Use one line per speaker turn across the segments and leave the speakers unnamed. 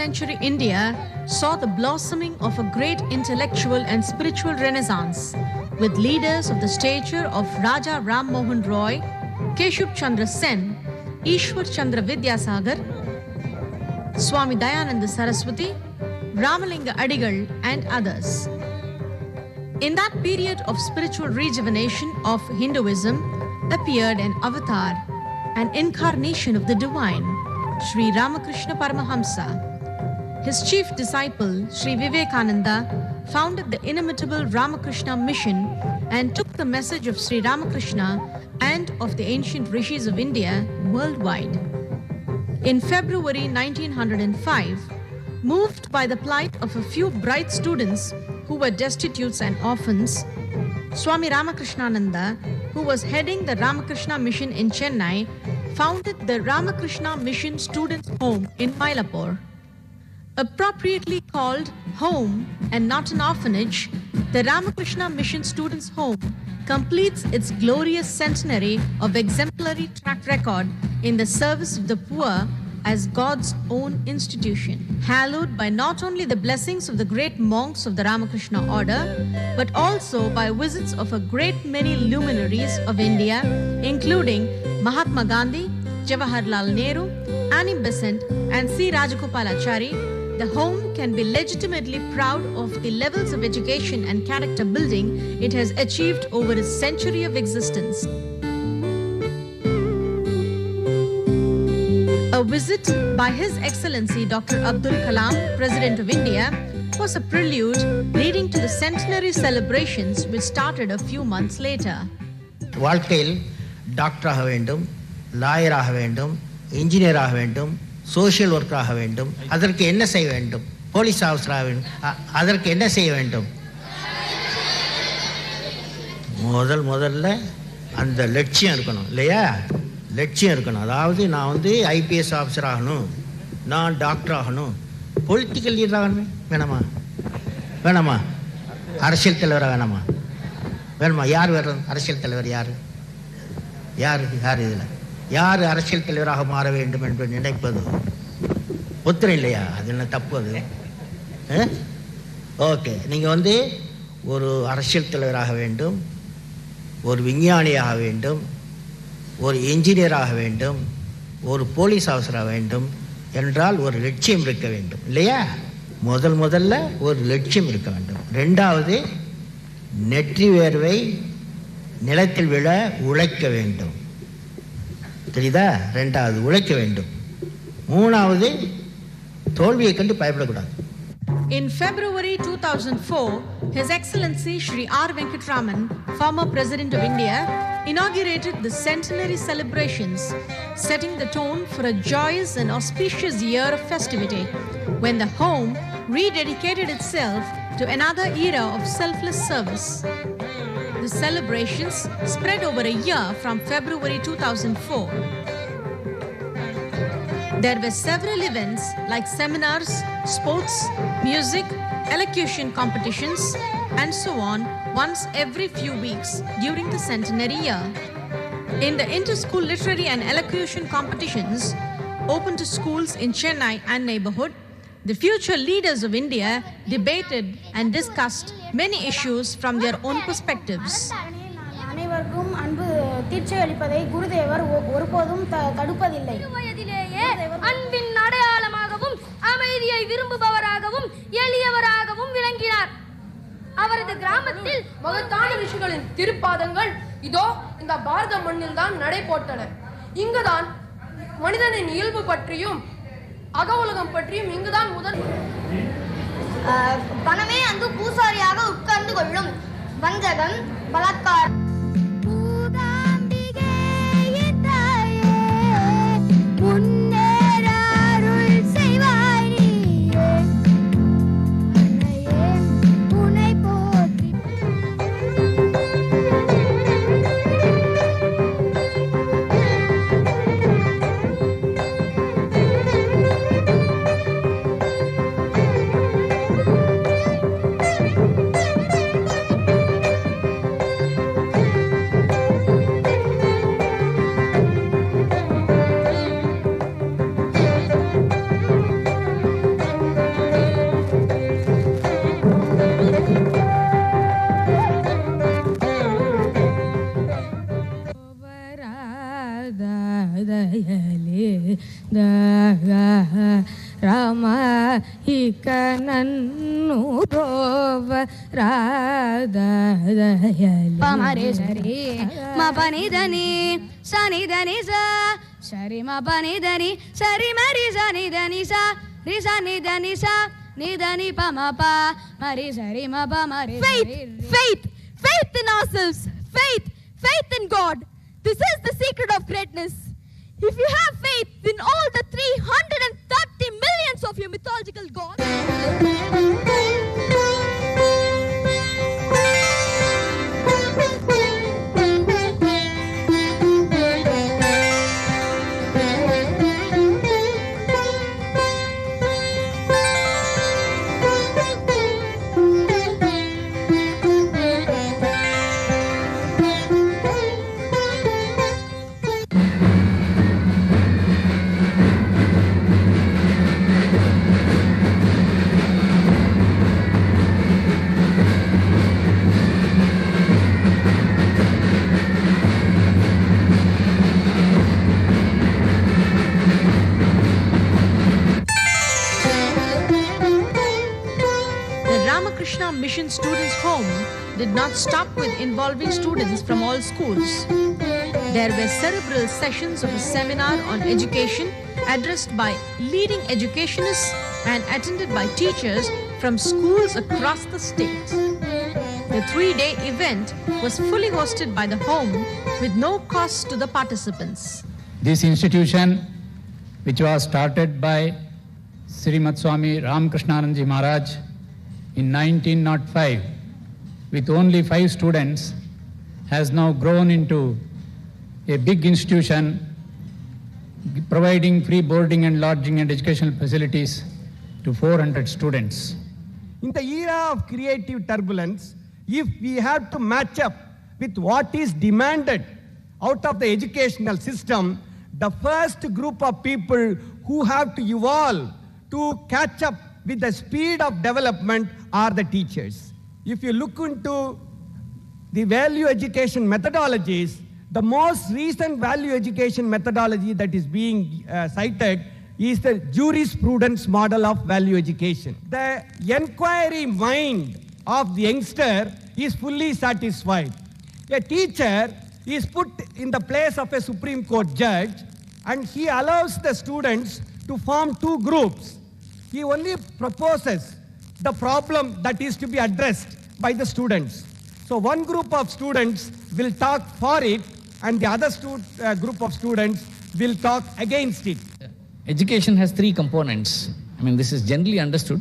century India saw the blossoming of a great intellectual and spiritual renaissance, with leaders of the stature of Raja Ram Mohan Roy, Keshub Chandra Sen, Ishwar Chandra Vidyasagar, Swami Dayananda Saraswati, Ramalinga Adigal, and others. In that period of spiritual rejuvenation of Hinduism appeared an avatar, an incarnation of the divine, Sri Ramakrishna Paramahamsa. His chief disciple, Sri Vivekananda, founded the inimitable Ramakrishna mission and took the message of Sri Ramakrishna and of the ancient rishis of India worldwide. In February 1905, moved by the plight of a few bright students who were destitutes and orphans, Swami Ramakrishnananda, who was heading the Ramakrishna mission in Chennai, founded the Ramakrishna Mission Students' Home in Mylapore. Appropriately called home and not an orphanage, the Ramakrishna Mission Students' Home completes its glorious centenary of exemplary track record in the service of the poor as God's own institution, hallowed by not only the blessings of the great monks of the Ramakrishna order, but also by visits of a great many luminaries of India, including Mahatma Gandhi, Jawaharlal Nehru, Annie Besant, and C. Rajagopalachari. The home can be legitimately proud of the levels of education and character building it has achieved over its century of existence. A visit by His Excellency Dr. Abdul Kalam, President of India, was a prelude leading to the centenary celebrations which started a few months later.
வாழ்க்கையில் டாக்டராக வேண்டும், லாயராக வேண்டும், இன்ஜினியராக வேண்டும், social ஒர்க்கராக வேண்டும். அதற்கு என்ன செய்ய வேண்டும்? போலீஸ் ஆஃபீஸராக வேண்டும். அதற்கு என்ன செய்ய வேண்டும்? முதல்ல அந்த லட்சியம் இருக்கணும் இல்லையா? லட்சியம் இருக்கணும். அதாவது நான் ஐபிஎஸ் ஆஃபீஸர் ஆகணும், நான் டாக்டர் ஆகணும், பொலிட்டிக்கல் லீடர் ஆகணும். வேணாமா? அரசியல் தலைவராக வேணுமா? யார் வேணும் அரசியல் தலைவர்? யார் இதில் யார் அரசியல் தலைவராக மாற வேண்டும் என்று நினைப்பது புத்திரம் இல்லையா? அது என்ன தப்பு? அது ஓகே. நீங்கள் ஒரு அரசியல் தலைவராக வேண்டும், ஒரு விஞ்ஞானியாக வேண்டும், ஒரு இன்ஜினியராக வேண்டும், ஒரு போலீஸ் ஆஃபீஸராக வேண்டும் என்றால் ஒரு லட்சியம் இருக்க வேண்டும் இல்லையா? முதல்ல ஒரு லட்சியம் இருக்க வேண்டும். ரெண்டாவது, நெற்றி வேர்வை நிலத்தில் விழ உழைக்க வேண்டும். தெரியுதா? ரெண்டாவது உழைக்க வேண்டும். மூணாவது, தோல்வியை கண்டு பயப்படக்கூடாது.
In February 2004, His Excellency Shri R. Venkatraman, former President of India, inaugurated the centenary celebrations, setting the tone for a joyous and auspicious year of festivity, when the home rededicated itself to another era of selfless service. The celebrations spread over a year from February 2004. There were several events like seminars, sports, music, elocution competitions, and so on once every few weeks during the centenary year. In the inter-school literary and elocution competitions open to schools in Chennai and neighborhood, the future leaders of India debated and discussed many issues from their own perspectives.
அனைவருக்கும் அன்பு தீட்சை அளிப்பதை குருதேவர் ஒருபோதும் தடுப்பதில்லை.
அன்பின் அடையாளமாகவும் அமைதியை விரும்புபவராகவும் எளியவராகவும் விளங்கினார். அவரது கிராமத்தில்
மகத்தான ரிஷிகளின் திருப்பாதங்கள் இதோ இந்த பாரத மண்ணில் தான் நடை போட்டன. இங்குதான் மனிதனின் இயல்பு பற்றியும் அக உலகம் பற்றியும் இங்குதான் முதல்.
பணமே அங்கு பூசாரியாக உட்கார்ந்து கொள்ளும். வஞ்சகம், பலாத்காரம்.
ರಾಮ ಇಕ ನನ್ನು ರೋವ ರಾಧಯಲಿ
ಪಮರೆ ಸರಿ ಮ ಪನಿ ಧನಿ ಸನಿ ಧನಿ ಸ ಸರಿ ಮ ಪನಿ ಧನಿ ಸರಿ ಮರಿ ಸನಿ ಧನಿ ಸ ರಿ ಸನಿ ಧನಿ ಸ ನಿ ಧನಿ ಪ ಮ ಪ ಮರಿ ಸರಿ ಮ ಪ ಮರಿ.
Faith in ourselves, faith in God. This is the secret of greatness. If you have faith in all the 330 millions of your mythological gods,
Mission Students' Home did not stop with involving students from all schools. There were several sessions of a seminar on education addressed by leading educationists and attended by teachers from schools across the state. The 3-day event was fully hosted by the home with no cost to the participants.
This institution, which was started by Srimad Swami Ramakrishnananji Maharaj in 1905 with only 5 students, has now grown into a big institution providing free boarding and lodging and educational facilities to 400 students.
In the era of creative turbulence, if we have to match up with what is demanded out of the educational system, the first group of people who have to evolve to catch up with the speed of development are the teachers. If you look into the value education methodologies, the most recent value education methodology that is being cited is the jurisprudence model of value education. The inquiry mind of the youngster is fully satisfied. A teacher is put in the place of a Supreme Court judge, and he allows the students to form 2 groups. He only proposes the problem that is to be addressed by the students. So one group of students will talk for it, and the other group of students will talk against it.
Education has 3 components. I mean, this is generally understood.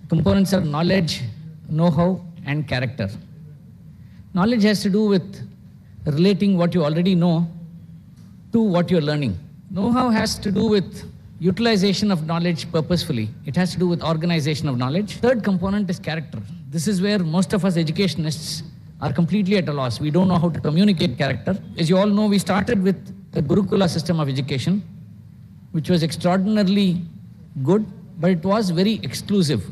Components are knowledge, know-how, and character. Knowledge has to do with relating what you already know to what you're learning. Know-how has to do with utilization of knowledge purposefully. It has to do with organization of knowledge. Third component is character. This is where most of us educationists are completely at a loss. We don't know how to communicate character. As you all know, we started with a Gurukula system of education, which was extraordinarily good, but it was very exclusive.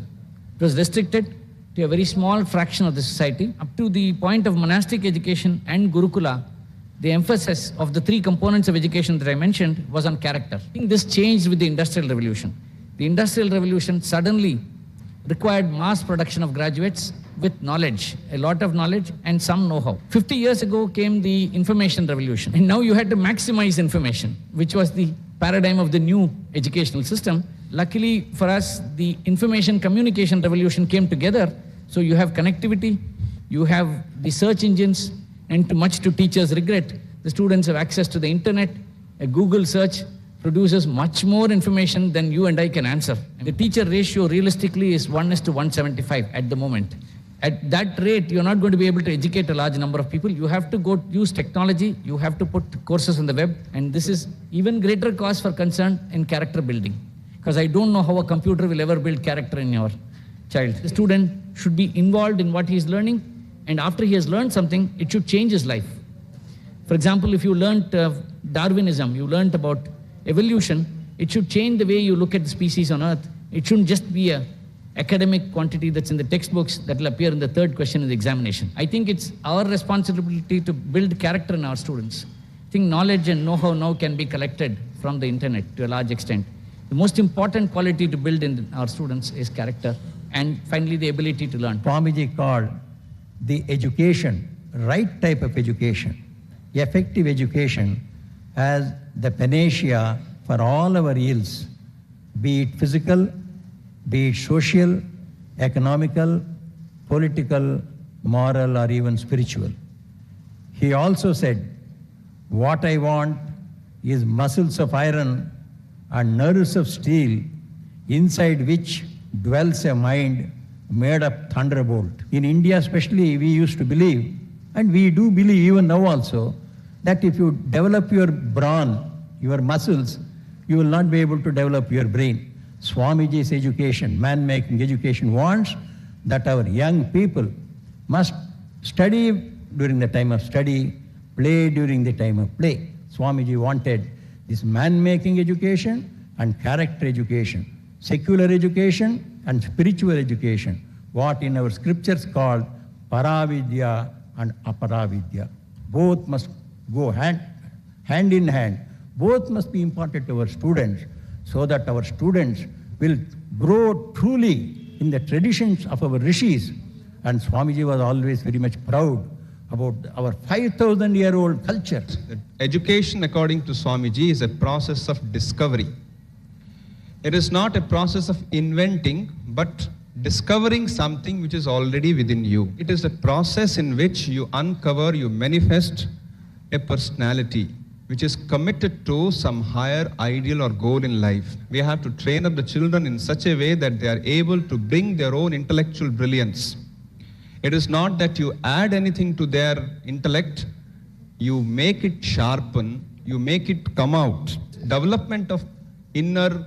It was restricted to a very small fraction of the society. Up to the point of monastic education and Gurukula, the emphasis of the 3 components of education that I mentioned was on character. I think this changed with the Industrial Revolution. The Industrial Revolution suddenly required mass production of graduates with knowledge, a lot of knowledge and some know-how. 50 years ago came the Information Revolution, and now you had to maximize information, which was the paradigm of the new educational system. Luckily for us, the Information Communication Revolution came together, so you have connectivity, you have the search engines, and much to teachers' regret, the students have access to the internet. A Google search produces much more information than you and I can answer. The teacher ratio realistically is 1:175 at the moment. At that rate, you're not going to be able to educate a large number of people. You have to go use technology, you have to put courses on the web, and this is even greater cause for concern in character building. Because I don't know how a computer will ever build character in your child. The student should be involved in what he is learning, and after he has learned something, it should change his life. For example, if you learnt Darwinism, you learnt about evolution, it should change the way you look at the species on Earth. It shouldn't just be a academic quantity that's in the textbooks that will appear in the 3rd question in the examination. I think it's our responsibility to build character in our students. I think knowledge and know-how now can be collected from the internet to a large extent. The most important quality to build in our students is character, and finally the ability to learn.
Swamiji called the education, right type of education, effective education, as the panacea for all our ills, be it physical, be it social, economical, political, moral, or even spiritual. He also said, what I want is muscles of iron and nerves of steel, inside which dwells a mind made of thunderbolt. In India especially, we used to believe, and we do believe even now also, that if you develop your brawn, your muscles, you will not be able to develop your brain. Swamiji's education, man-making education, wants that our young people must study during the time of study, play during the time of play. Swamiji wanted this man-making education and character education, secular education and spiritual education, what in our scriptures called paravidya and aparavidya. Both must go hand in hand. Both must be imparted to our students so that our students will grow truly in the traditions of our rishis. And Swamiji was always very much proud about our 5,000-year-old culture.
Education, according to Swamiji, is a process of discovery. It is not a process of inventing, but discovering something which is already within you. It is a process in which you uncover, you manifest a personality which is committed to some higher ideal or goal in life. We have to train up the children in such a way that they are able to bring their own intellectual brilliance. It is not that you add anything to their intellect, you make it sharpen, you make it come out. Development of inner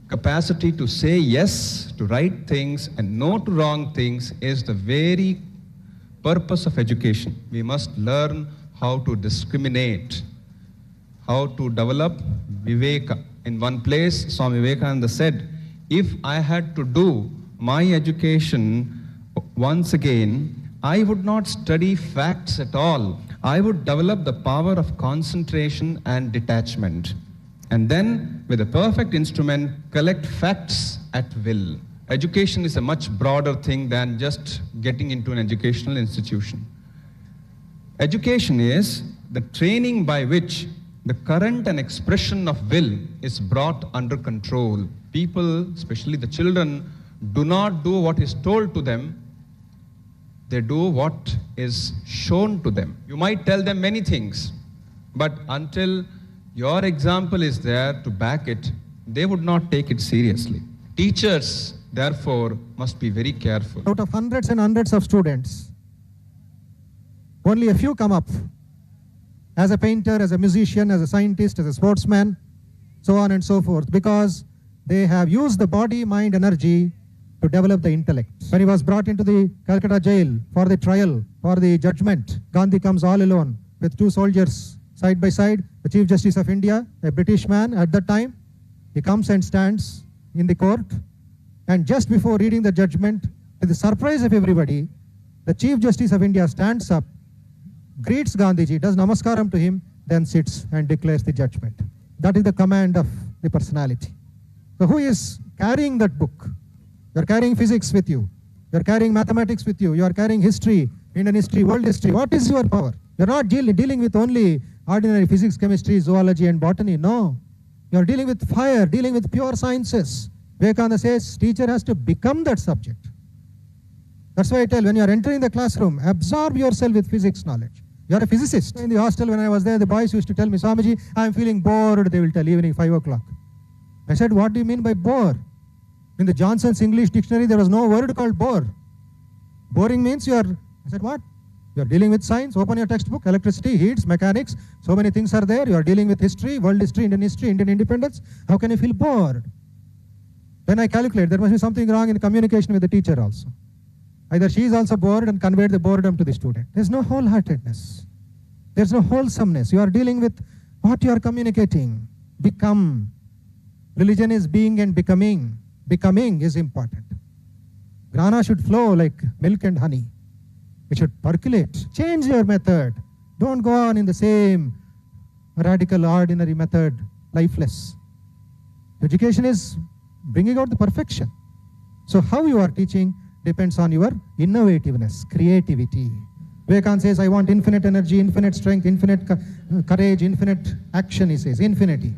capacity to say yes to right things and no to wrong things is the very purpose of education. We must learn how to discriminate, how to develop viveka. In one place, Swami Vivekananda said, if I had to do my education once again, I would not study facts at all. I would develop the power of concentration and detachment. And then, with a perfect instrument, collect facts at will. Education is a much broader thing than just getting into an educational institution. Education is the training by which the current and expression of will is brought under control. People, especially the children, do not do what is told to them. They do what is shown to them. You might tell them many things, but until your example is there to back it, they would not take it seriously. Teachers, therefore, must be very careful.
Out of hundreds and hundreds of students, only a few come up as a painter, as a musician, as a scientist, as a sportsman, so on and so forth, because they have used the body, mind, energy to develop the intellect. When he was brought into the Calcutta jail for the trial, for the judgment, Gandhi comes all alone with two soldiers side by side, the Chief Justice of India, a British man at that time. He comes and stands in the court, and just before reading the judgment, to the surprise of everybody, the Chief Justice of India stands up, greets Gandhiji, does namaskaram to him, then sits and declares the judgment. That is the command of the personality. So who is carrying that book? You are carrying physics with you. You are carrying mathematics with you. You are carrying history, Indian history, world history. What is your power? You are not dealing with only ordinary physics, chemistry, zoology, and botany. No. You are dealing with fire, dealing with pure sciences. Vivekananda says teacher has to become that subject. That's why I tell, when you are entering the classroom, absorb yourself with physics knowledge. You are a physicist. In the hostel, when I was there, the boys used to tell me, Swamiji, I am feeling bored. They will tell evening 5 o'clock. I said, what do you mean by bore? In the Johnson's English dictionary, there was no word called bore. Boring means you are, I said, what? You are dealing with science, open your textbook, electricity, heats, mechanics, so many things are there. You are dealing with history, world history, Indian independence. How can you feel bored? Then I calculate, there must be something wrong in communication with the teacher also. Either she is also bored and conveyed the boredom to the student. There is no wholeheartedness. There is no wholesomeness. You are dealing with what you are communicating. Become. Religion is being and becoming. Becoming is important. Grana should flow like milk and honey. It should percolate. Change your method. Don't go on in the same radical, ordinary method, lifeless. Education is bringing out the perfection. So how you are teaching depends on your innovativeness, creativity. Vivekananda says, I want infinite energy, infinite strength, infinite courage, infinite action, he says, infinity.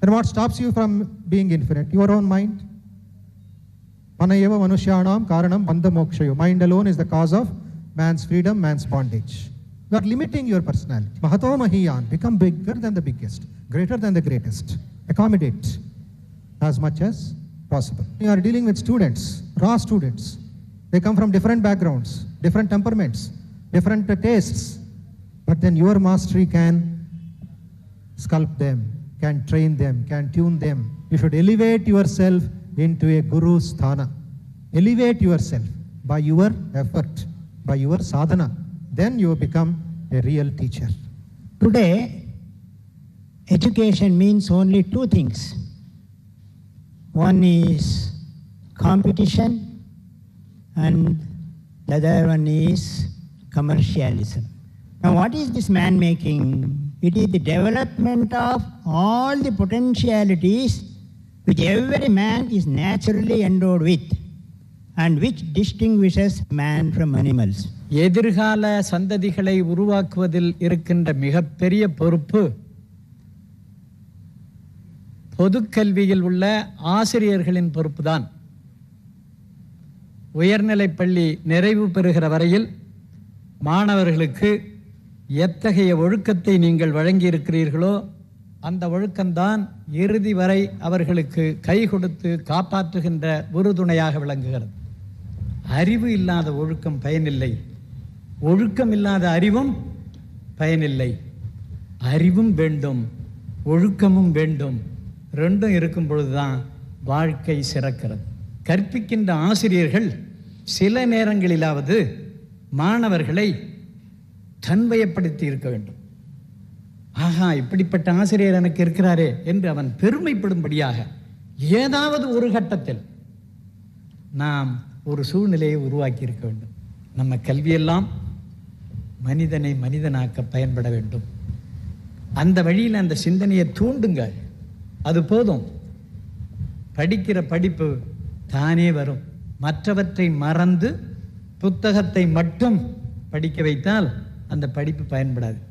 Then what stops you from being infinite? Your own mind. Manayeva manushyanam karanam bandha mokshayo. Mind alone is the cause of man's freedom, man's bondage. You are limiting your personality. Mahato mahiyan, become bigger than the biggest, greater than the greatest. Accommodate as much as possible. You are dealing with students, raw students. They come from different backgrounds, different temperaments, different tastes. But then your mastery can sculpt them, can train them, can tune them. You should elevate yourself into a guru sthana. Elevate yourself by your effort, by your sadhana. Then you become a real teacher.
Today, education means only two things. One is competition and the other one is commercialism. Now what is this man making? It is the development of all the potentialities which every man is naturally endowed with and which distinguishes man from animals.
எதிர்கால சந்ததிகளை உருவாக்குவதில் இருக்கின்ற மிகப்பெரிய பொறுப்பு பொதுக்கல்வியில் உள்ள ஆசிரியர்களின் பொறுப்புதான். உயர்நிலைப் பள்ளி நிறைவு பெறுகிற வரையில் மாணவர்களுக்கு எத்தகைய ஒழுக்கத்தை நீங்கள் வழங்கியிருக்கிறீர்களோ அந்த ஒழுக்கம்தான் இறுதி வரை அவர்களுக்கு கை கொடுத்து காப்பாற்றுகின்ற உறுதுணையாக விளங்குகிறது. அறிவு இல்லாத ஒழுக்கம் பயனில்லை, ஒழுக்கம் இல்லாத அறிவும் பயனில்லை. அறிவும் வேண்டும், ஒழுக்கமும் வேண்டும். ரெண்டும் இருக்கும் பொழுதுதான் வாழ்க்கை சிறக்கிறது. கற்பிக்கின்ற ஆசிரியர்கள் சில நேரங்களிலாவது மாணவர்களை தன்வயப்படுத்தி இருக்க வேண்டும். ஆஹா, இப்படிப்பட்ட ஆசிரியர் எனக்கு இருக்கிறாரே என்று அவன் பெருமைப்படும்படியாக ஏதாவது ஒரு கட்டத்தில் நாம் ஒரு சூழ்நிலையை உருவாக்கி இருக்க வேண்டும். நம்ம கல்வியெல்லாம் மனிதனை மனிதனாக்க பயன்பட வேண்டும். அந்த வழியில் அந்த சிந்தனையை தூண்டுங்க, அது போதும். படிக்கிற படிப்பு தானே வரும். மற்றவற்றை மறந்து புத்தகத்தை மட்டும் படிக்க வைத்தால் அந்த படிப்பு பயன்படாது.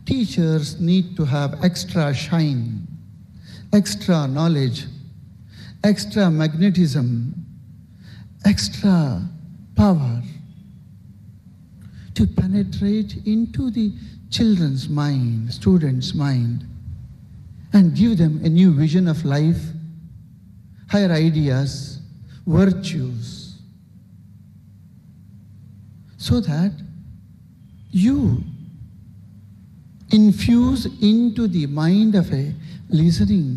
Teachers need to have extra shine, extra knowledge, extra magnetism, extra power to penetrate into the children's mind, students' mind, and give them a new vision of life, higher ideas, virtues, so that you infuse into the mind of a listening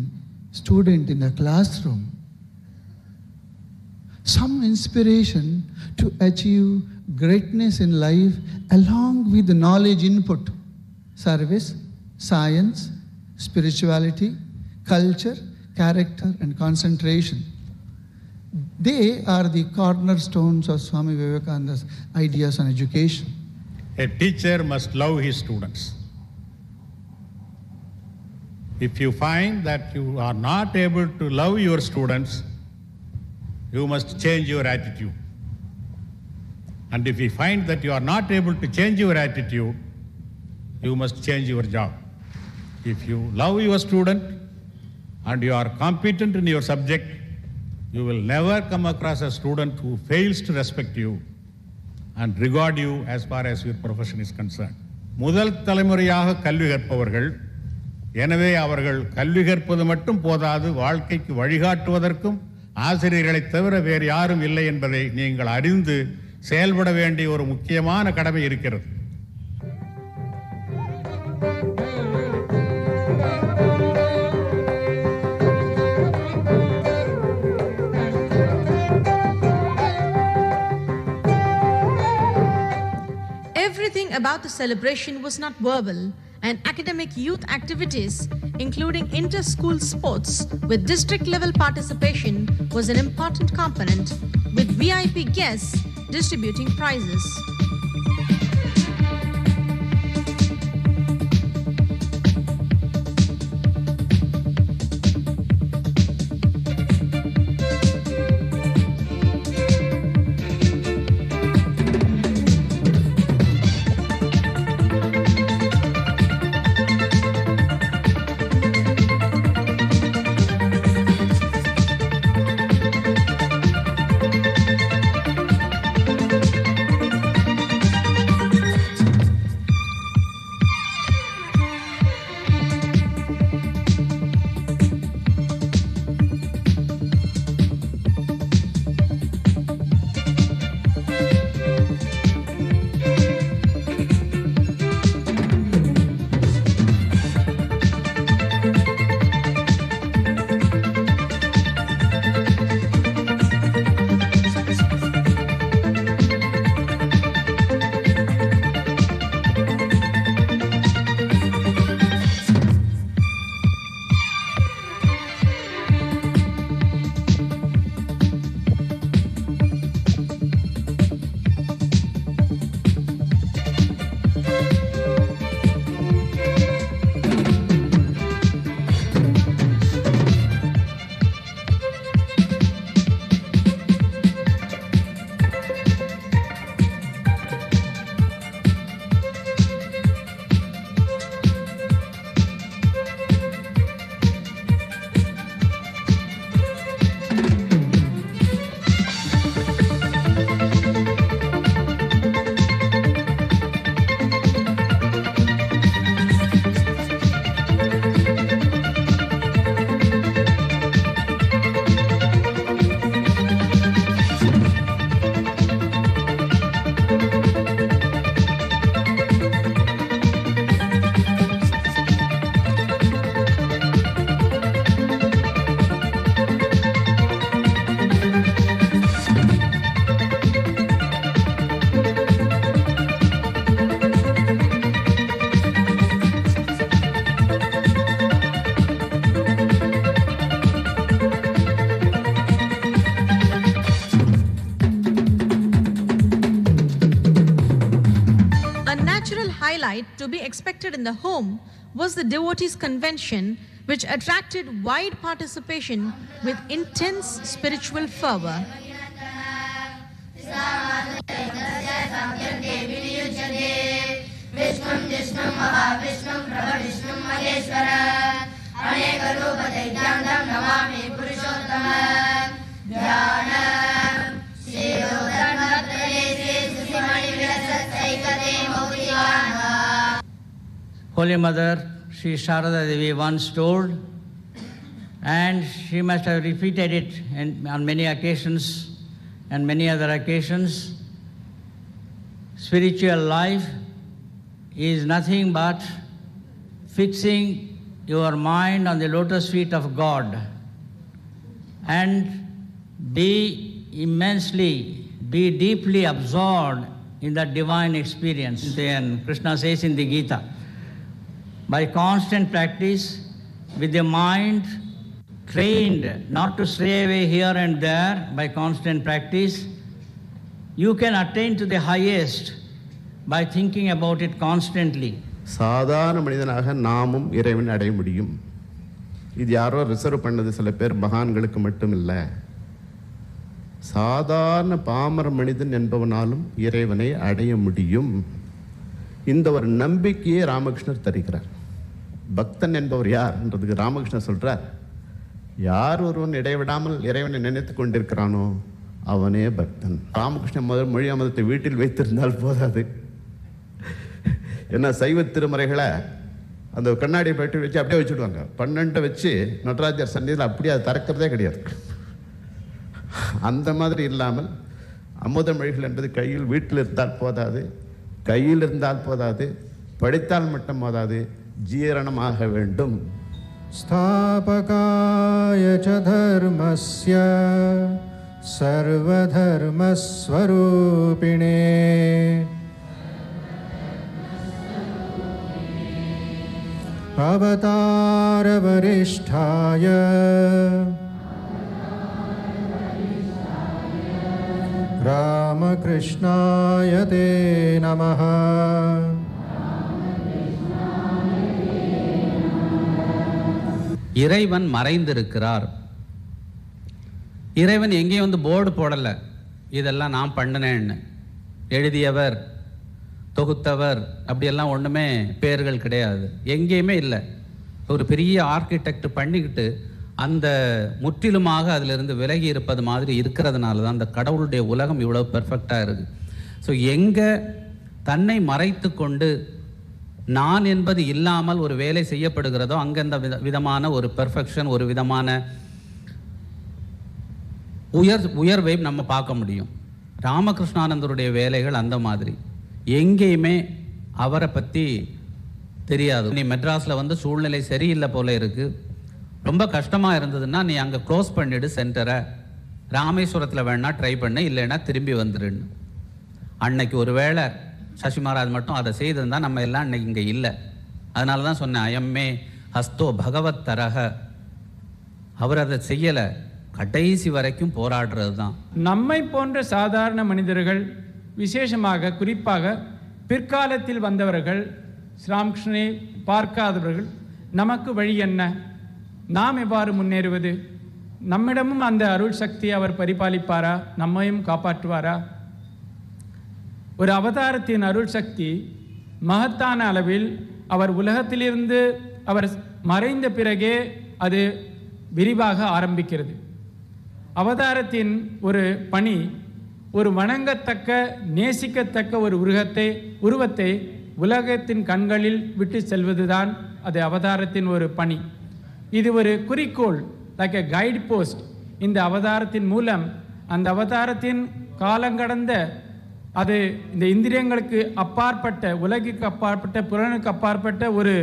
student in a classroom some inspiration to achieve greatness in life along with the knowledge input, service, science, spirituality, culture, character and concentration. They are the cornerstones of Swami Vivekananda's ideas on education.
A teacher must love his students. If you find that you are not able to love your students, you must change your attitude. And if you find that you are not able to change your attitude, you must change your job. If you love your student and you are competent in your subject, you will never come across a student who fails to respect you and regard you as far as your profession is concerned. முதல் தலைமுறையாக கல்வி கற்பவர்கள், எனவே அவர்கள் கல்வி கற்பது மட்டும் போதாது, வாழ்க்கைக்கு வழிகாட்டுவதற்கும் ஆசிரியர்களை தவிர வேறு யாரும் இல்லை என்பதை நீங்கள் அறிந்து செயல்பட வேண்டிய ஒரு முக்கியமான கடமை இருக்கிறது.
about the celebration was not verbal, and academic youth activities, including inter-school sports with district-level participation, was an important component, with VIP guests distributing prizes. Highlight to be expected in the home was the devotees convention, which attracted wide participation with intense spiritual fervor.
Holy Mother, Sri Sharada Devi once told, and she must have repeated it on many occasions and many other occasions, spiritual life is nothing but fixing your mind on the lotus feet of God and be deeply absorbed in that divine experience. And Krishna says in the Gita, by constant practice, with the mind trained not to stray away here and there, by constant practice, you can attain to the highest by thinking about it constantly.
சாதாரண மனிதனாக நாமும் இறைவனை அடைய முடியும். இது யாரோ reserve பண்ணது சில பேர் மகான்களுக்கு மட்டும் இல்லை. சாதாரண பாமர மனிதன் என்பவனாலும் இறைவனை அடைய முடியும். இந்த ஒரு நம்பிக்கையை ராமகிருஷ்ணர் தருகிறார். பக்தன் என்பவர் யார் என்றதுக்கு ராமகிருஷ்ணர் சொல்றார், யார் ஒருவன் இடைவிடாமல் இறைவனை நினைத்து கொண்டிருக்கிறானோ அவனே பக்தன். ராமகிருஷ்ணன் முதல் மொழி அமிர்தத்தை வீட்டில் வைத்திருந்தால் போதாது. ஏன்னா சைவ திருமறைகளை அந்த கண்ணாடியை பெட்டி வச்சு அப்படியே வச்சுடுவாங்க. 12 வச்சு நடராஜர் சன்னிதியில் அப்படியே அது திறக்கிறதே கிடையாது. அந்த மாதிரி இல்லாமல் அமுத மொழிகள் என்பது கையில் வீட்டில் இருந்தால் போதாது, கையில் இருந்தால் போதாது, படித்தால் மட்டும் போதாது, ஜீரணமாக வேண்டும்.
ஸ்தாபகாய ச தர்மஸ்ய சர்வதர்மஸ்வரூபிணே अवतारवरिष्ठाय रामकृष्णाय ते नमः।
இறைவன் மறைந்திருக்கிறார். இறைவன் எங்கேயும் வந்து போர்டு போடலை, இதெல்லாம் நான் பண்ணினேன்னு. எழுதியவர், தொகுத்தவர் அப்படியெல்லாம் ஒன்றுமே பேர்கள் கிடையாது, எங்கேயுமே இல்லை. ஒரு பெரிய ஆர்கிடெக்ட் பண்ணிக்கிட்டு அந்த முற்றிலுமாக அதிலிருந்து விலகி இருப்பது மாதிரி இருக்கிறதுனால தான் அந்த கடவுளுடைய உலகம் இவ்வளோ பெர்ஃபெக்டாக இருக்குது. ஸோ எங்கே தன்னை மறைத்து கொண்டு நான் என்பது இல்லாமல் ஒரு வேலை செய்யப்படுகிறதோ அங்கே அந்த விதமான ஒரு பெர்ஃபெக்ஷன், ஒரு விதமான உயர்வை நம்ம பார்க்க முடியும். ராமகிருஷ்ணானந்தருடைய வேலைகள் அந்த மாதிரி. எங்கேயுமே அவரை பற்றி தெரியாது. நீ மெட்ராஸில் வந்து சூழ்நிலை சரியில்லை போல இருக்குது, ரொம்ப கஷ்டமாக இருந்ததுன்னா நீ அங்கே க்ளோஸ் பண்ணிவிடு சென்டரை, ராமேஸ்வரத்தில் வேணா ட்ரை பண்ண, இல்லைன்னா திரும்பி வந்துடுன்னு. அன்னைக்கு ஒரு வேளை சசி மகாராஜ் மட்டும் அதை செய்திருந்தால் நம்ம எல்லாம் அன்னைக்கு இங்கே இல்லை. அதனால தான் சொன்னேன், அயம்மே ஹஸ்தோ பகவத் தரக. அவர் அதை செய்யலை, கடைசி வரைக்கும் போராடுறது தான்.
நம்மை போன்ற சாதாரண மனிதர்கள், விசேஷமாக குறிப்பாக பிற்காலத்தில் வந்தவர்கள், ஸ்ரீராமகிருஷ்ணனை பார்க்காதவர்கள், நமக்கு வழி என்ன, நாம் எவ்வாறு முன்னேறுவது, நம்மிடமும் அந்த அருள் சக்தி அவர் பரிபாலிப்பாரா, நம்மையும் காப்பாற்றுவாரா? ஒரு அவதாரத்தின் அருள் சக்தி மகத்தான அளவில் அவர் உலகத்திலிருந்து அவர் மறைந்த பிறகே அது விரிவாக ஆரம்பிக்கிறது. அவதாரத்தின் ஒரு பணி ஒரு வணங்கத்தக்க, நேசிக்கத்தக்க ஒரு உருவத்தை உலகத்தின் கண்களில் விட்டு செல்வதுதான் அது அவதாரத்தின் ஒரு பணி. இது ஒரு குறிக்கோள், லைக் எ கைட் போஸ்ட். இந்த அவதாரத்தின் மூலம் அந்த அவதாரத்தின் காலங்கடந்த, அது இந்த இந்திரியங்களுக்கு அப்பாற்பட்ட, உலகிற்கு அப்பாற்பட்ட, புலனுக்கு அப்பாற்பட்ட ஒரு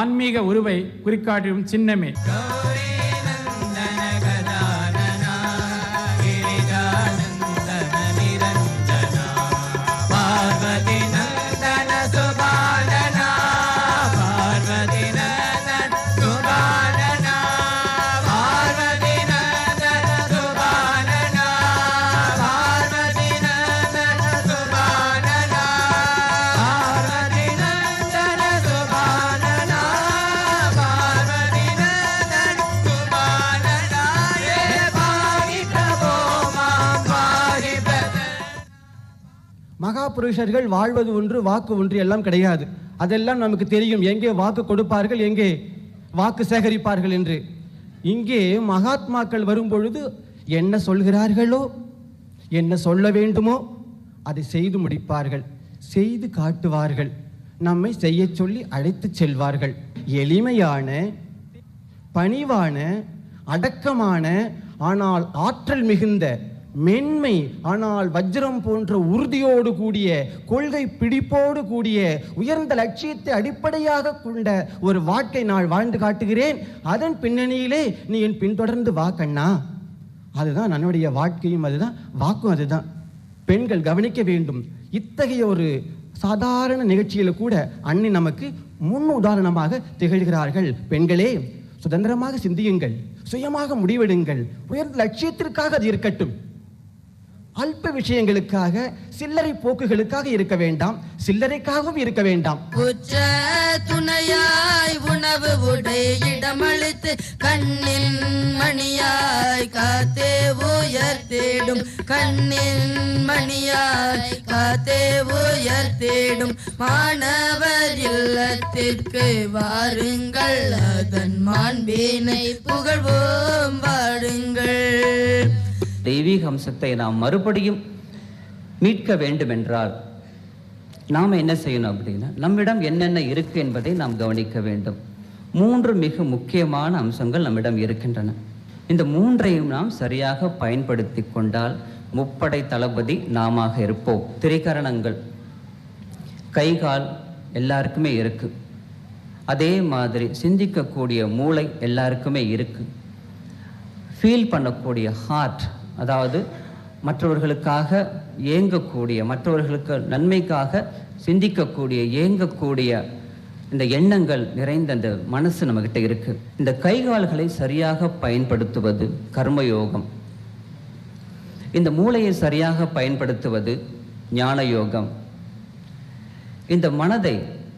ஆன்மீக உருவை குறிக்காட்டும் சின்னமே.
மகாபுருஷர்கள் வாழ்வது ஒன்று, வாக்கு ஒன்று எல்லாம் கிடையாது. அதெல்லாம் நமக்கு தெரியும், எங்கே வாக்கு கொடுப்பார்கள், எங்கே வாக்கு சேகரிப்பார்கள் என்று. இங்கே மகாத்மாக்கள் வரும்பொழுது என்ன சொல்கிறார்களோ, என்ன சொல்ல வேண்டுமோ அதை செய்து முடிப்பார்கள், செய்து காட்டுவார்கள், நம்மை செய்ய சொல்லி அழைத்து செல்வார்கள். எளிமையான, பணிவான, அடக்கமான, ஆனால் ஆற்றல் மிகுந்த, மென்மை ஆனால் வஜ்ரம் போன்ற உறுதியோடு கூடிய, கொள்கை பிடிப்போடு கூடிய, உயர்ந்த லட்சியத்தை அடிப்படையாக கொண்ட ஒரு வாழ்க்கை நான் வாழ்ந்து காட்டுகிறேன், அதன் பின்னணியிலே நீ என் பின்தொடர்ந்து வா கண்ணா. அதுதான் என்னுடைய வாழ்க்கையும், அதுதான் வாக்கும், அதுதான். பெண்கள் கவனிக்க வேண்டும். இத்தகைய ஒரு சாதாரண நிகழ்ச்சியில் கூட அன்னை நமக்கு முன் உதாரணமாக திகழ்கிறார்கள். பெண்களே, சுதந்திரமாக சிந்தியுங்கள், சுயமாக முடிவெடுங்கள், உயர்ந்த லட்சியத்திற்காக அது இருக்கட்டும். அல்ப விஷயங்களுக்காக, சில்லறை போக்குகளுக்காக இருக்க வேண்டாம், சில்லறைக்காகவும் இருக்க வேண்டாம்.
உச்ச துணையாய் உணவு உடை இடமளித்து கண்ணின் மணியாய் காத்தே உயர்த்தேடும், கண்ணின் மணியாய் காத்தே உயர்த்தேடும் மாணவர் இல்லத்திற்கு வாருங்கள், அதன் மாண்பினை புகழ்வோம் வாடுங்கள்.
தெய்வீக அம்சத்தை நாம் மறுபடியும் மீட்க வேண்டும் என்றால் நாம் என்ன செய்யணும் அப்படின்னா, நம்மிடம் என்னென்ன இருக்கு என்பதை நாம் கவனிக்க வேண்டும். 3 மிக முக்கியமான அம்சங்கள் நம்மிடம் இருக்கின்றன. இந்த 3ஐயும் நாம் சரியாக பயன்படுத்தி கொண்டால் முப்படை தளபதி நாம இருப்போம். திரிகரணங்கள், கை கால் எல்லாருக்குமே இருக்கு. அதே மாதிரி சிந்திக்கக்கூடிய மூளை எல்லாருக்குமே இருக்கு. ஃபீல் பண்ணக்கூடிய ஹார்ட், அதாவது மற்றவர்களுக்காக ஏங்கக்கூடிய, மற்றவர்களுக்கு நன்மைக்காக சிந்திக்கக்கூடிய, ஏங்கக்கூடிய இந்த எண்ணங்கள் நிறைந்த அந்த மனசு நம்மக்கிட்ட இருக்கு. இந்த கைகால்களை சரியாக பயன்படுத்துவது கர்மயோகம். இந்த மூளையை சரியாக பயன்படுத்துவது ஞான யோகம். இந்த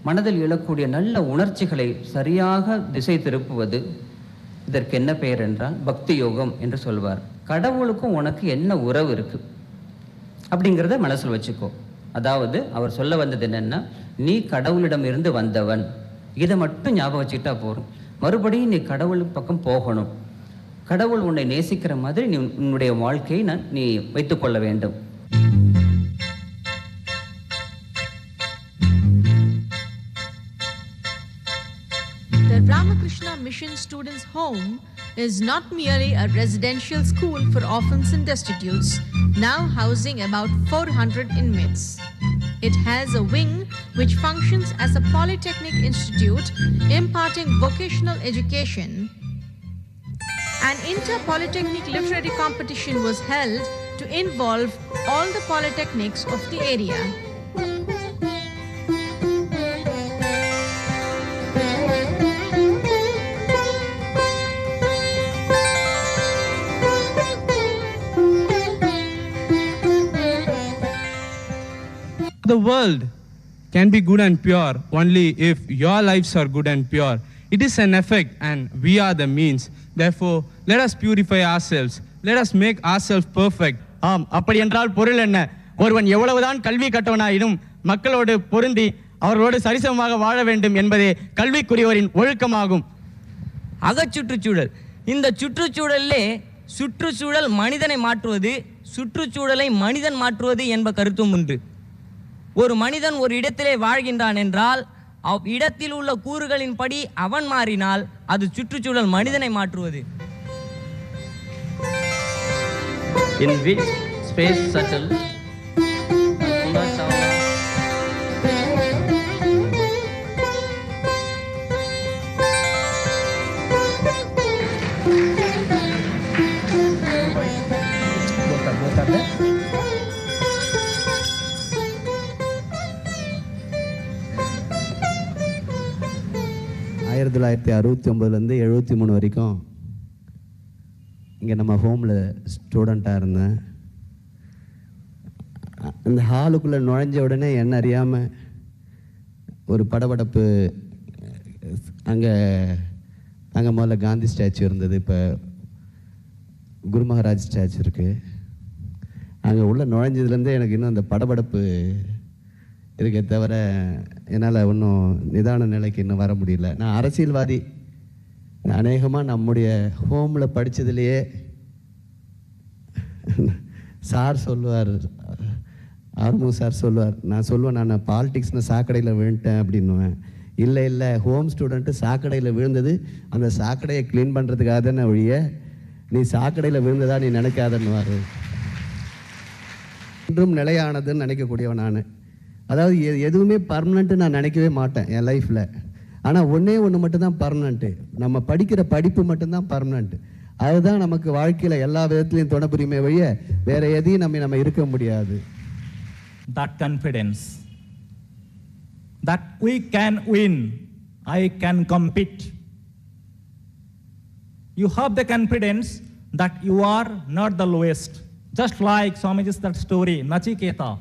மனதில் எழக்கூடிய நல்ல உணர்ச்சிகளை சரியாக திசை திருப்புவது, இதற்கு என்ன பெயர் என்றால் பக்தி யோகம் என்று சொல்வார். கடவுளுக்கும் உனக்கு என்ன உறவு இருக்கு அப்படிங்கிறத மனசில் வச்சுக்கோ. அதாவது அவர் சொல்ல வந்தது என்னன்னா, நீ கடவுளிடம் இருந்து வந்தவன், இதை மட்டும் ஞாபகம் வச்சுக்கிட்டா போதும். மறுபடியும் நீ கடவுள் பக்கம் போகணும். கடவுள் உன்னை நேசிக்கிற மாதிரி நீ உன்னுடைய வாழ்க்கையை நீ வைத்துக்கொள்ள வேண்டும்.
The Ramakrishna Mission Students' Home is not merely a residential school for orphans and destitutes, now housing about 400 inmates. It has a wing which functions as a polytechnic institute imparting vocational education. An inter-polytechnic literary competition was held to involve all the polytechnics of the area.
The world can be good and pure only if your lives are good and pure. It is an effect and we are the means. Therefore, let us purify ourselves. Let us make ourselves perfect.
அப்படி என்றால் பொருள் என்ன? ஒருவன் எவ்வளவுதான் கல்வி கற்றவனாயினும் மக்களோடு பொருந்தி அவர்களோடு சரிசமமாக வாழ வேண்டும் என்பதே கல்விக்குரியவரின் ஒழுக்கமாகும்.
அகச்சுற்றுச்சூழல். இந்த சுற்றுச்சூழலிலே சுற்றுச்சூழல் மனிதனை மாற்றுவது, சுற்றுச்சூழலை மனிதன் மாற்றுவது என்ப கருத்தும் உண்டு. ஒரு மனிதன் ஒரு இடத்திலே வாழ்கின்றான் என்றால் இடத்தில் உள்ள கூறுகளின் படி அவன் மாறினால் அது சுற்றுச்சூழல் மனிதனை மாற்றுவது.
In which space shuttle
ஆயிரத்தி 1969 73 வரைக்கும் இங்கே நம்ம ஹோமில் ஸ்டூடெண்ட்டாக இருந்தேன். இந்த ஹாலுக்குள்ளே நுழைஞ்ச உடனே என்ன அறியாமல் ஒரு படபடப்பு. அங்கே முதல்ல காந்தி ஸ்டாச்சு இருந்தது, இப்போ குரு மகாராஜ் ஸ்டாச்சு இருக்குது. அங்கே உள்ளே நுழைஞ்சதுலேருந்தே எனக்கு இன்னும் அந்த படபடப்பு இருக்கே தவிர என்னால் இன்னும் நிதான நிலைக்கு இன்னும் வர முடியல. நான் அரசியல்வாதி. அநேகமாக நம்முடைய ஹோமில் படித்ததுலேயே சார் சொல்லுவார், ஆர்மு சார் சொல்லுவார், நான் சொல்லுவேன் நான் பாலிடிக்ஸ்னு சாக்கடையில் விழுந்துட்டேன் அப்படின்னுவேன். இல்லை ஹோம் ஸ்டூடெண்ட்டு சாக்கடையில் விழுந்தது அந்த சாக்கடையை க்ளீன் பண்ணுறதுக்காக தானே ஒழிய நீ சாக்கடையில் விழுந்ததா நீ நினைக்காதன்னுவார். இன்றும் நிலையானதுன்னு நினைக்கக்கூடியவன் நான். அதாவது எதுவுமே பர்மனெண்ட்டு நான் நினைக்கவே மாட்டேன் என் லைஃப்பில். ஆனால் ஒன்று மட்டும்தான் பர்மனெண்ட்டு, நம்ம படிக்கிற படிப்பு மட்டும்தான் பர்மனெண்ட்டு. அதுதான் நமக்கு வாழ்க்கையில் எல்லா விதத்துலையும் துணை புரியுமே வழிய வேறு எதையும் நம்ம இருக்க முடியாது.
That confidence that we can win, I can compete. You have the confidence that you are not the lowest. Just like Swamiji's that story, Nachiketa.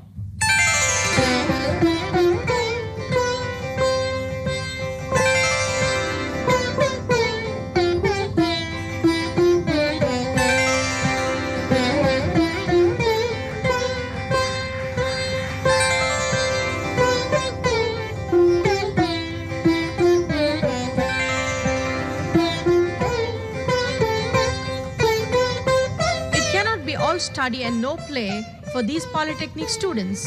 Study and no play for these polytechnic students.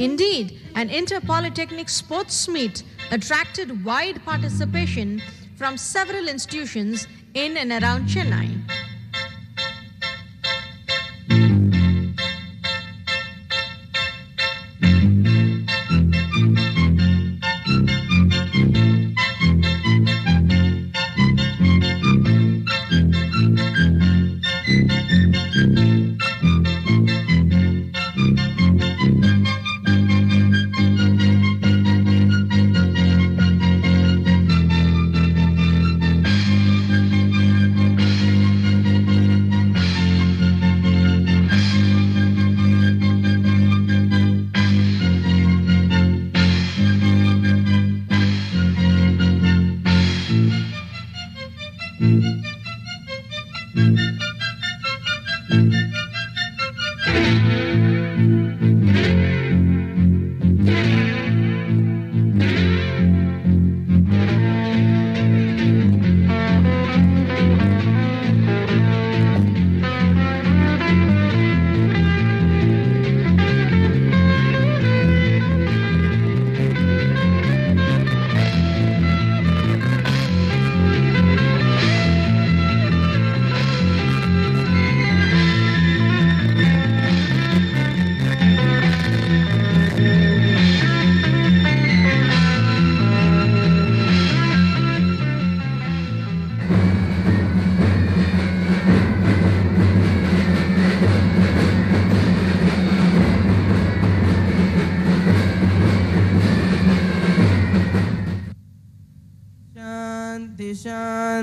Indeed, an inter-polytechnic sports meet attracted wide participation from several institutions in and around Chennai.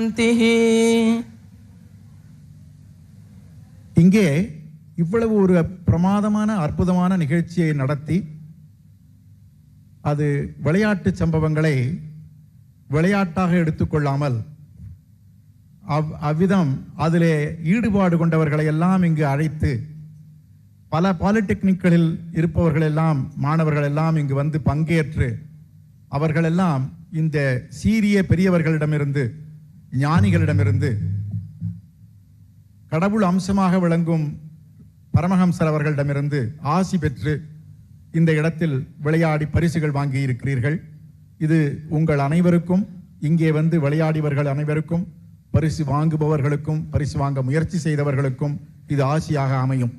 शान्तिः
இங்கே இவ்வளவு ஒரு பிரமாதமான அற்புதமான நிகழ்ச்சியை நடத்தி அது விளையாட்டு சம்பவங்களை விளையாட்டாக எடுத்துக்கொள்ளாமல் அவ்விதம் அதிலே ஈடுபாடு கொண்டவர்களை எல்லாம் இங்கு அழைத்து பல பாலிடெக்னிக்களில் இருப்பவர்கள் எல்லாம் மாணவர்கள் எல்லாம் இங்கு வந்து பங்கேற்று அவர்களெல்லாம் இந்த சீரிய பெரியவர்களிடமிருந்து ஞானிகளிடமிருந்து கடவுள் அம்சமாக விளங்கும் பரமஹம்சர் அவர்களிடமிருந்து ஆசி பெற்று இந்த இடத்தில் விளையாடி பரிசுகள் வாங்கி இருக்கிறீர்கள். இது உங்கள் அனைவருக்கும், இங்கே வந்து விளையாடியவர்கள் அனைவருக்கும், பரிசு வாங்குபவர்களுக்கும், பரிசு வாங்க முயற்சி செய்தவர்களுக்கும் இது ஆசியாக அமையும்.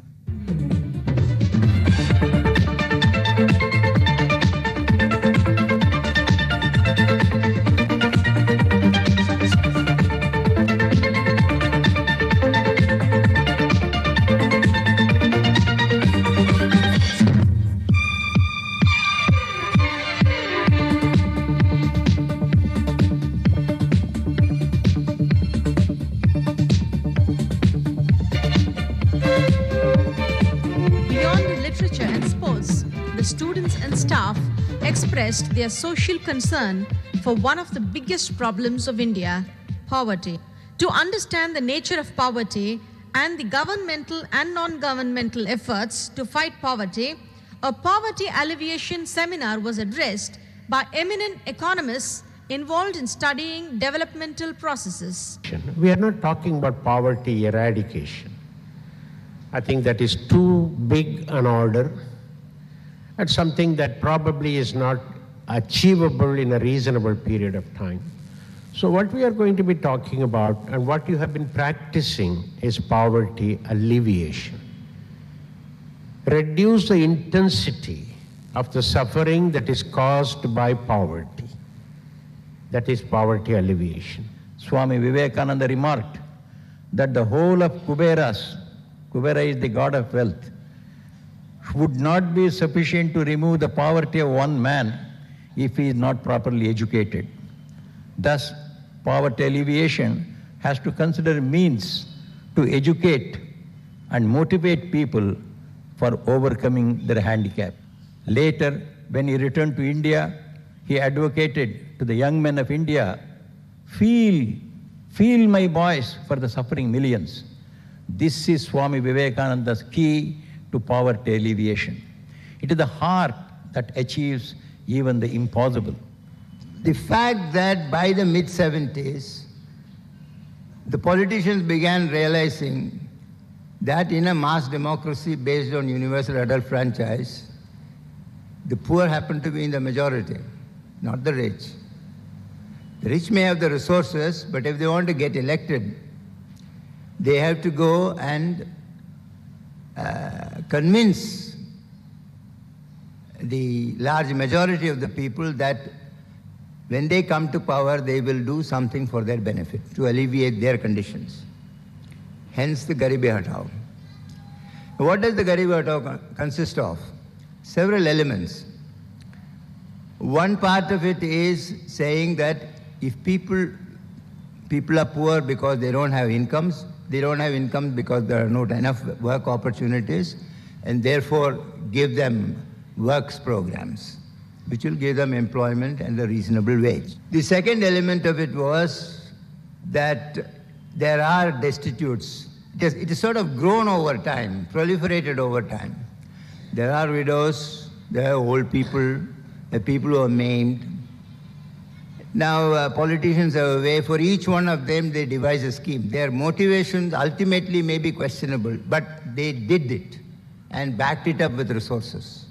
Expressed their social concern for one of the biggest problems of India, poverty. To understand the nature of poverty and the governmental and non-governmental efforts to fight poverty, a poverty alleviation seminar was addressed by eminent economists involved in studying developmental processes.
We are not talking about poverty eradication. I think that is too big an order. That's something that probably is not achievable in a reasonable period of time. So what we are going to be talking about and what you have been practicing is poverty alleviation. Reduce the intensity of the suffering that is caused by poverty. That is poverty alleviation.
Swami Vivekananda remarked that the whole of Kubera is the god of wealth, would not be sufficient to remove the poverty of one man if he is not properly educated. Thus, poverty alleviation has to consider means to educate and motivate people for overcoming their handicap. Later, when he returned to India, he advocated to the young men of India, feel my voice for the suffering millions. This is Swami Vivekananda's key to poverty alleviation. It is the heart that achieves even the impossible.
The fact that by the mid-70s, the politicians began realizing that in a mass democracy based on universal adult franchise, the poor happen to be in the majority, not the rich. The rich may have the resources, but if they want to get elected, they have to go and convince the large majority of the people that when they come to power, they will do something for their benefit, to alleviate their conditions. Hence the Garibi Hatao. What does the Garibi Hatao consist of? Several elements. One part of it is saying that if people are poor because they don't have incomes, they don't have incomes because there are not enough work opportunities, and therefore give them works programs, which will give them employment and a reasonable wage. The second element of it was that there are destitutes. It is sort of grown over time, proliferated over time. There are widows, there are old people, there are people who are maimed. Now, politicians have a way, for each one of them they devise a scheme. Their motivations ultimately may be questionable, but they did it and backed it up with resources.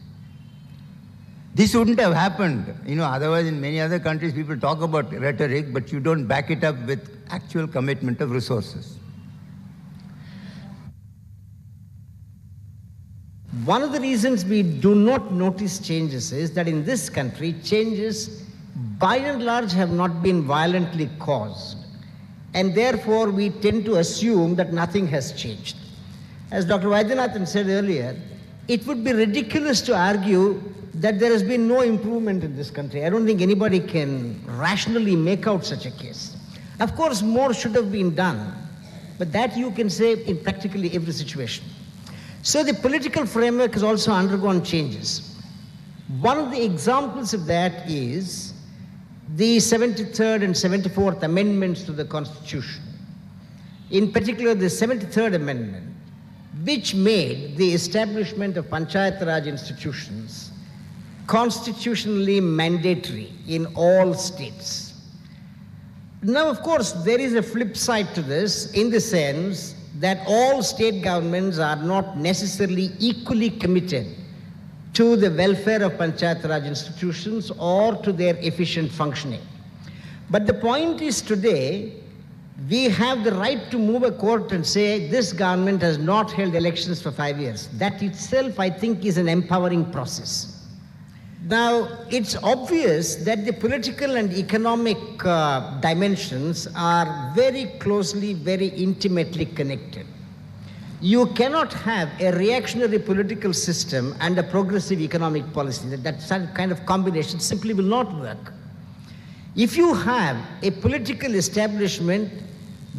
This wouldn't have happened, otherwise in many other countries people talk about rhetoric, but you don't back it up with actual commitment of resources.
One of the reasons we do not notice changes is that in this country, changes by and large have not been violently caused. And therefore, we tend to assume that nothing has changed. As Dr. Vaidyanathan said earlier, it would be ridiculous to argue that there has been no improvement in this country. I don't think anybody can rationally make out such a case. Of course, more should have been done, but that you can say in practically every situation. So the political framework has also undergone changes. One of the examples of that is the 73rd and 74th amendments to the Constitution. In particular, the 73rd Amendment, which made the establishment of Panchayat Raj institutions constitutionally mandatory in all states. Now, of course, there is a flip side to this in the sense that all state governments are not necessarily equally committed to the welfare of Panchayat Raj institutions or to their efficient functioning. But the point is today, we have the right to move a court and say this government has not held elections for 5 years. That itself, I think, is an empowering process. Now, it's obvious that the political and economic dimensions are very closely, very intimately connected. You cannot have a reactionary political system and a progressive economic policy. That kind of combination simply will not work. If you have a political establishment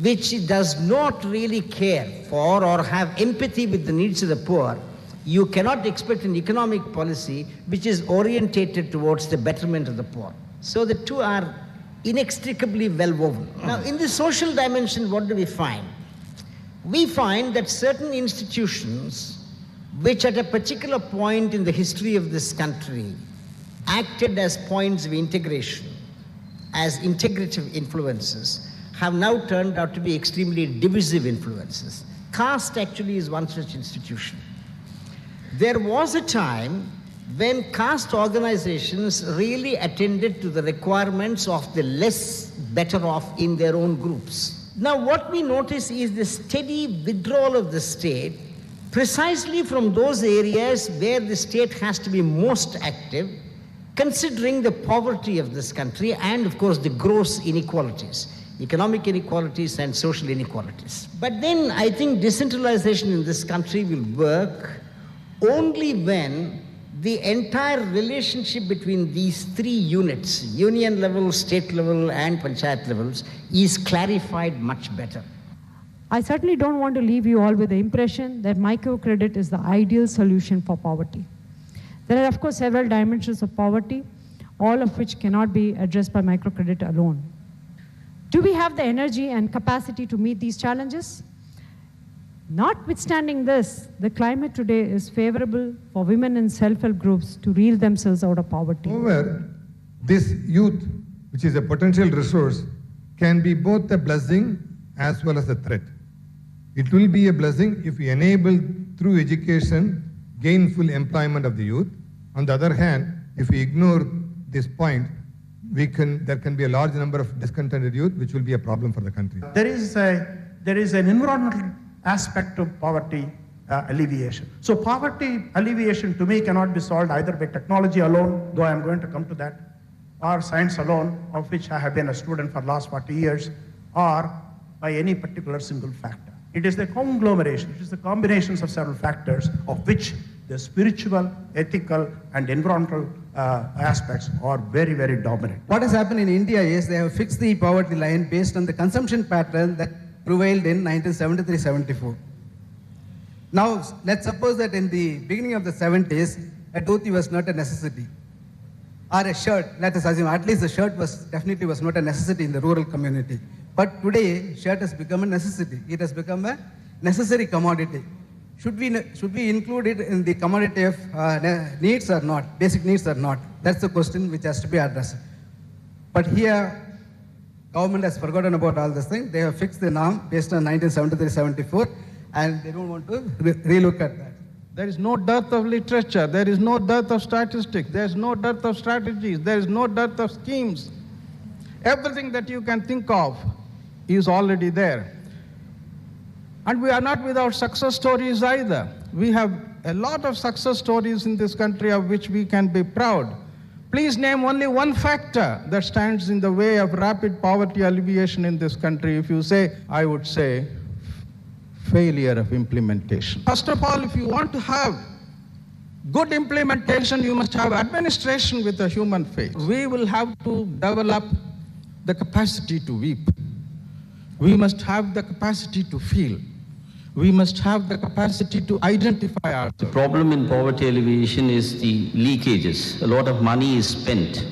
which does not really care for or have empathy with the needs of the poor, you cannot expect an economic policy which is orientated towards the betterment of the poor. So the two are inextricably well woven. Now, in the social dimension, what do we find? We find that certain institutions, which at a particular point in the history of this country acted as points of integration, as integrative influences, have now turned out to be extremely divisive influences. Caste actually is one such institution. There was a time when caste organizations really attended to the requirements of the less better off in their own groups. Now, what we notice is the steady withdrawal of the state precisely from those areas where the state has to be most active, considering the poverty of this country and, of course, the gross inequalities, economic inequalities and social inequalities. But then I think decentralization in this country will work only when the entire relationship between these three units, union level, state level, and panchayat levels, is clarified much better.
I certainly don't want to leave you all with the impression that microcredit is the ideal solution for poverty. There are, of course, several dimensions of poverty, all of which cannot be addressed by microcredit alone. Do we have the energy and capacity to meet these challenges? Notwithstanding this, the climate today is favorable for women and self-help groups to reel themselves out of poverty.
However, this youth, which is a potential resource, can be both a blessing as well as a threat. It will be a blessing if we enable through education gainful employment of the youth. On the other hand, if we ignore this point, there can be a large number of discontented youth, which will be a problem for the country.
There is an environmental aspect of poverty alleviation. So poverty alleviation to me cannot be solved either by technology alone, though I am going to come to that, or science alone, of which I have been a student for the last 40 years, or by any particular single factor. It is the conglomeration, it is the combinations of several factors of which the spiritual, ethical, and environmental aspects are very, very dominant.
What has happened in India is they have fixed the poverty line based on the consumption pattern that prevailed in 1973-74. Now, let's suppose that in the beginning of the 70s, a dhoti was not a necessity. Or a shirt, let us assume, at least the shirt definitely was not a necessity in the rural community. But today, shirt has become a necessity. It has become a necessary commodity. Should we include it in the commodity of needs or not, basic needs or not? That's the question which has to be addressed. But here, government has forgotten about all this thing. They have fixed the norm based on 1973-74, and they don't want to relook at that.
There is no dearth of literature. There is no dearth of statistics. There is no dearth of strategies. There is no dearth of schemes. Everything that you can think of is already there. And we are not without success stories either. We have a lot of success stories in this country of which we can be proud. Please name only one factor that stands in the way of rapid poverty alleviation in this country. If you say, I would say, failure of implementation. First of all, if you want to have good implementation, you must have administration with a human face. We will have to develop the capacity to weep. We must have the capacity to feel. We must have the capacity to identify ourselves.
The problem in poverty alleviation is the leakages. A lot of money is spent.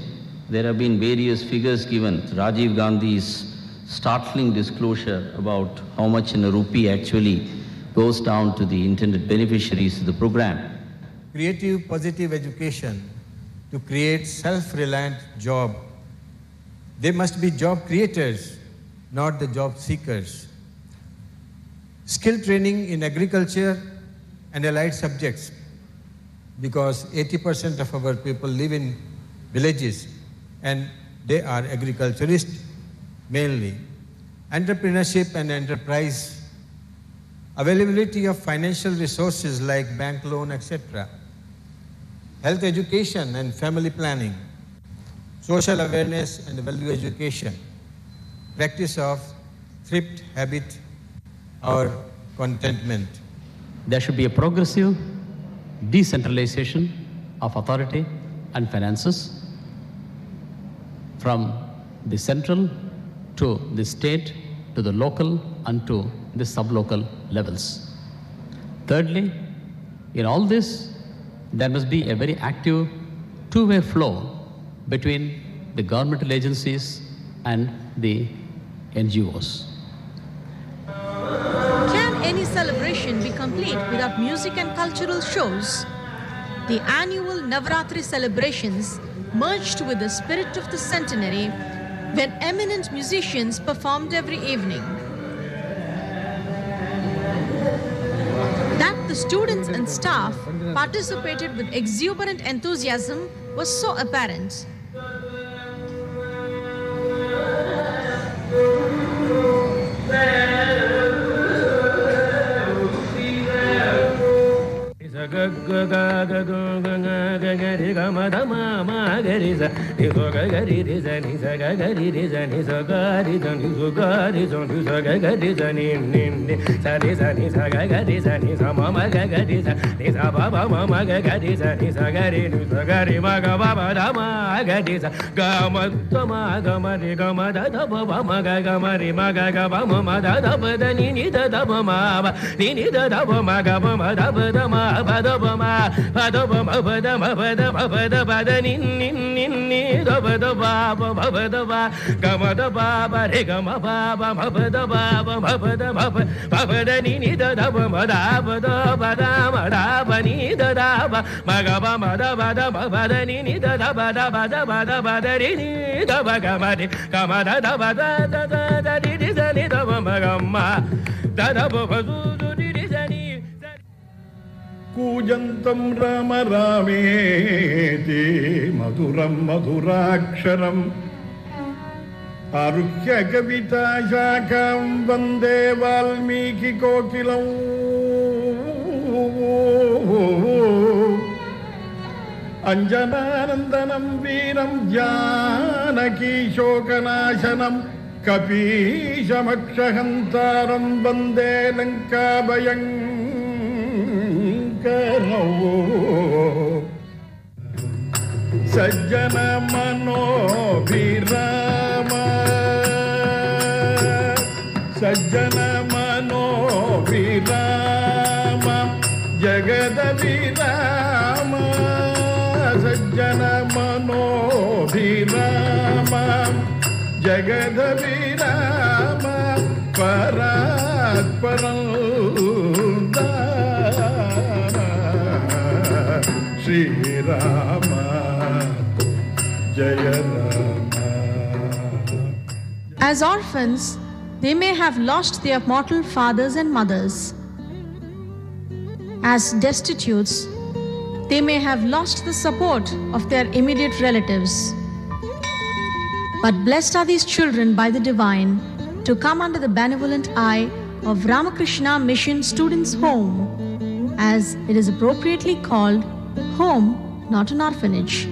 There have been various figures given. Rajiv Gandhi's startling disclosure about how much in a rupee actually goes down to the intended beneficiaries of the program.
Creative, positive education to create self-reliant job. They must be job creators, not the job seekers. Skill training in agriculture and allied subjects, because 80% of our people live in villages and they are agriculturists mainly. Entrepreneurship and enterprise, availability of financial resources like bank loan, etc. Health education and family planning, social awareness and value education, practice of thrift habit or contentment.
There should be a progressive decentralization of authority and finances from the central to the state to the local and to the sub-local levels. Thirdly, in all this, there must be a very active two-way flow between the governmental agencies and the NGOs.
Can any celebration be complete without music and cultural shows? The annual Navaratri celebrations merged with the spirit of the Centenary when eminent musicians performed every evening. That the students and staff participated with exuberant enthusiasm was so apparent.
कूजन्तं Ram रामेति मधुरं मधुराक्षरम् आरुह्य कविताशाखां वन्दे वाल्मीकिकोकिलम् अञ्जनानन्दनं वीरं जानकीशोकनाशनं कपीशमक्षहन्तारं वन्दे लङ्काभयं सज्जन मनोभिराम सज्जन मनोभिराम जगदभिराम सज्जन मनोभिराम जगदभिराम परात्परं Shri Rama Jaya Rama.
As orphans, they may have lost their mortal fathers and mothers. As destitutes, they may have lost the support of their immediate relatives. But blessed are these children by the Divine to come under the benevolent eye of Ramakrishna Mission Students' Home, as it is appropriately called home, not an orphanage.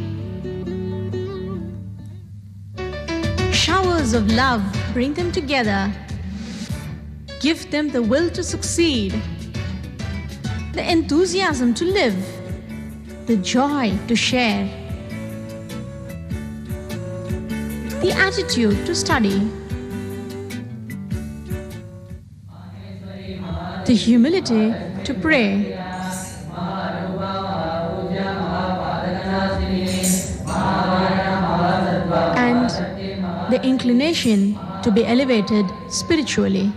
Showers of love bring them together, give them the will to succeed, the enthusiasm to live, the joy to share, the attitude to study, the humility to pray, and the inclination to be elevated spiritually.